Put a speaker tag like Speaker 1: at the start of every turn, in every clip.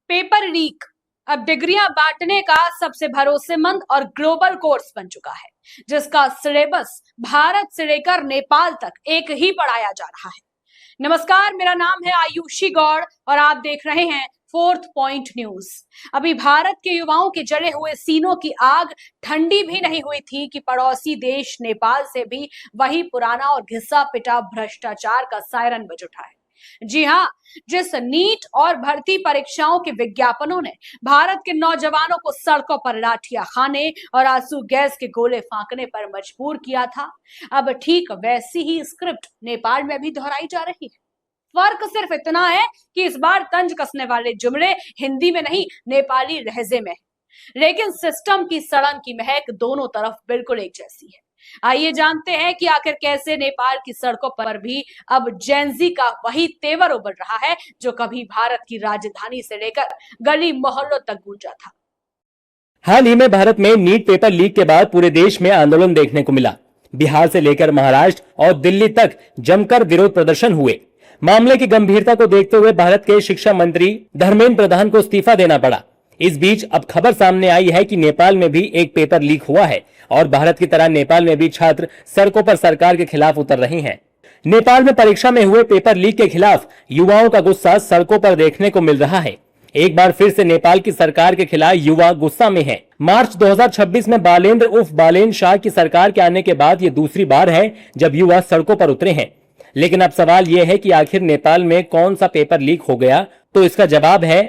Speaker 1: Paper leak अब डिग्रियां बांटने का सबसे भरोसेमंद और ग्लोबल कोर्स बन चुका है, जिसका सिलेबस भारत से लेकर नेपाल तक एक ही पढ़ाया जा रहा है। नमस्कार, मेरा नाम है आयुषी गौड़ और आप देख रहे हैं फोर्थ पॉइंट न्यूज। अभी भारत के युवाओं के जले हुए सीनों की आग ठंडी भी नहीं हुई थी कि पड़ोसी देश नेपाल से भी वही पुराना और घिसा पिटा भ्रष्टाचार का सायरन बज उठा है। जी हाँ, जिस नीट और भर्ती परीक्षाओं के विज्ञापनों ने भारत के नौजवानों को सड़कों पर लाठियां खाने और आंसू गैस के गोले फेंकने पर मजबूर किया था, अब ठीक वैसी ही स्क्रिप्ट नेपाल में भी दोहराई जा रही है। फर्क सिर्फ इतना है कि इस बार तंज कसने वाले जुमले हिंदी में नहीं, नेपाली लहजे में है। लेकिन सिस्टम की सड़न की महक दोनों तरफ बिल्कुल एक जैसी है। आइए जानते हैं कि आखिर कैसे नेपाल की सड़कों पर भी अब जेनजी का वही तेवर उभर रहा है जो कभी भारत की राजधानी से लेकर गली मोहल्लों तक गूंजा था।
Speaker 2: हाल ही में भारत में नीट पेपर लीक के बाद पूरे देश में आंदोलन देखने को मिला। बिहार से लेकर महाराष्ट्र और दिल्ली तक जमकर विरोध प्रदर्शन हुए। मामले की गंभीरता को देखते हुए भारत के शिक्षा मंत्री धर्मेंद्र प्रधान को इस्तीफा देना पड़ा। इस बीच अब खबर सामने आई है कि नेपाल में भी एक पेपर लीक हुआ है और भारत की तरह नेपाल में भी छात्र सड़कों पर सरकार के खिलाफ उतर रहे हैं। नेपाल में परीक्षा में हुए पेपर लीक के खिलाफ युवाओं का गुस्सा सड़कों पर देखने को मिल रहा है। एक बार फिर से नेपाल की सरकार के खिलाफ युवा गुस्सा में है। मार्च 2026 में बालेंद्र उर्फ बालेन शाह की सरकार के आने के बाद ये दूसरी बार है जब युवा सड़कों पर उतरे हैं। लेकिन अब सवाल यह है कि आखिर नेपाल में कौन सा पेपर लीक हो गया, तो इसका जवाब है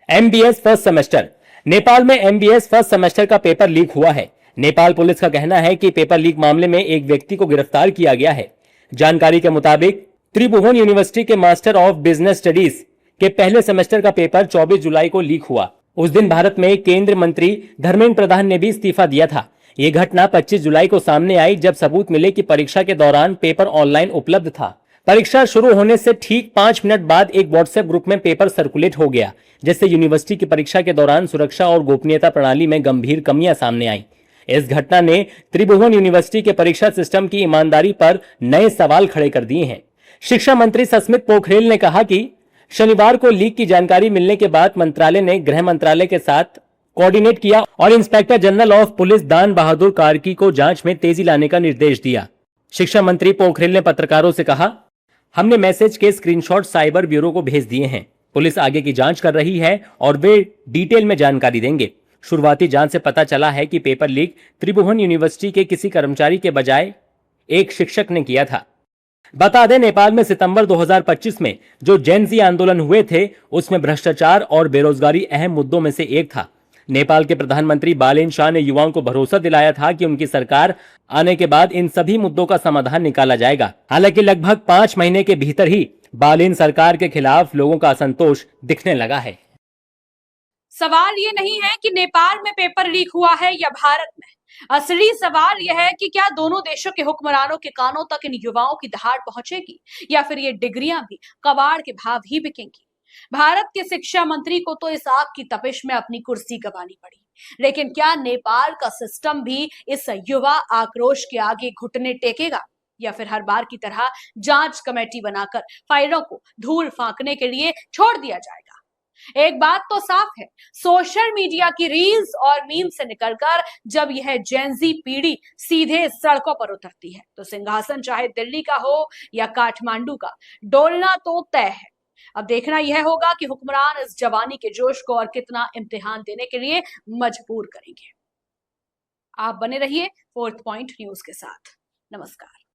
Speaker 2: एमबीएस फर्स्ट सेमेस्टर। नेपाल में एमबीएस फर्स्ट सेमेस्टर का पेपर लीक हुआ है। नेपाल पुलिस का कहना है कि पेपर लीक मामले में एक व्यक्ति को गिरफ्तार किया गया है। जानकारी के मुताबिक त्रिभुवन यूनिवर्सिटी के मास्टर ऑफ बिजनेस स्टडीज के पहले सेमेस्टर का पेपर 24 जुलाई को लीक हुआ। उस दिन भारत में केंद्रीय मंत्री धर्मेंद्र प्रधान ने भी इस्तीफा दिया था। ये घटना 25 जुलाई को सामने आई जब सबूत मिले कि परीक्षा के दौरान पेपर ऑनलाइन उपलब्ध था। परीक्षा शुरू होने से ठीक 5 मिनट बाद एक व्हाट्सएप ग्रुप में पेपर सर्कुलेट हो गया, जिससे यूनिवर्सिटी की परीक्षा के दौरान सुरक्षा और गोपनीयता प्रणाली में गंभीर कमियां सामने आई। इस घटना ने त्रिभुवन यूनिवर्सिटी के परीक्षा सिस्टम की ईमानदारी पर नए सवाल खड़े कर दिए हैं। शिक्षा मंत्री सस्मित पोखरेल ने कहा कि शनिवार को लीक की जानकारी मिलने के बाद मंत्रालय ने गृह मंत्रालय के साथ कोऑर्डिनेट किया और इंस्पेक्टर जनरल ऑफ पुलिस दान बहादुर कार्की को जांच में तेजी लाने का निर्देश दिया। शिक्षा मंत्री पोखरेल ने पत्रकारों से कहा, हमने मैसेज के स्क्रीनशॉट साइबर ब्यूरो को भेज दिए हैं। पुलिस आगे की जांच कर रही है और वे डिटेल में जानकारी देंगे। शुरुआती जांच से पता चला है कि पेपर लीक त्रिभुवन यूनिवर्सिटी के किसी कर्मचारी के बजाय एक शिक्षक ने किया था। बता दें, नेपाल में सितंबर 2025 में जो जेनजी आंदोलन हुए थे उसमें भ्रष्टाचार और बेरोजगारी अहम मुद्दों में से एक था। नेपाल के प्रधानमंत्री बालेन शाह ने युवाओं को भरोसा दिलाया था कि उनकी सरकार आने के बाद इन सभी मुद्दों का समाधान निकाला जाएगा। हालांकि लगभग 5 महीने के भीतर ही बालेन सरकार के खिलाफ लोगों का असंतोष दिखने लगा है।
Speaker 1: सवाल ये नहीं है कि नेपाल में पेपर लीक हुआ है या भारत में। असली सवाल यह है कि क्या दोनों देशों के हुक्मरानों के कानों तक इन युवाओं की दहाड़ पहुंचेगी या फिर ये डिग्रियां भी कबाड़ के भाव ही बिकेंगी। भारत के शिक्षा मंत्री को तो इस आग की तपिश में अपनी कुर्सी गंवानी पड़ी, लेकिन क्या नेपाल का सिस्टम भी इस युवा आक्रोश के आगे घुटने टेकेगा या फिर हर बार की तरह जांच कमेटी बनाकर फाइलों को धूल फेंकने के लिए छोड़ दिया जाएगा। एक बात तो साफ है, सोशल मीडिया की रील्स और मीम से निकलकर जब यह जेनजी पीढ़ी सीधे सड़कों पर उतरती है तो सिंहासन चाहे दिल्ली का हो या काठमांडू का, डोलना तो तय है। अब देखना यह होगा कि हुक्मरान इस जवानी के जोश को और कितना इम्तिहान देने के लिए मजबूर करेंगे। आप बने रहिए फोर्थ पॉइंट न्यूज के साथ। नमस्कार।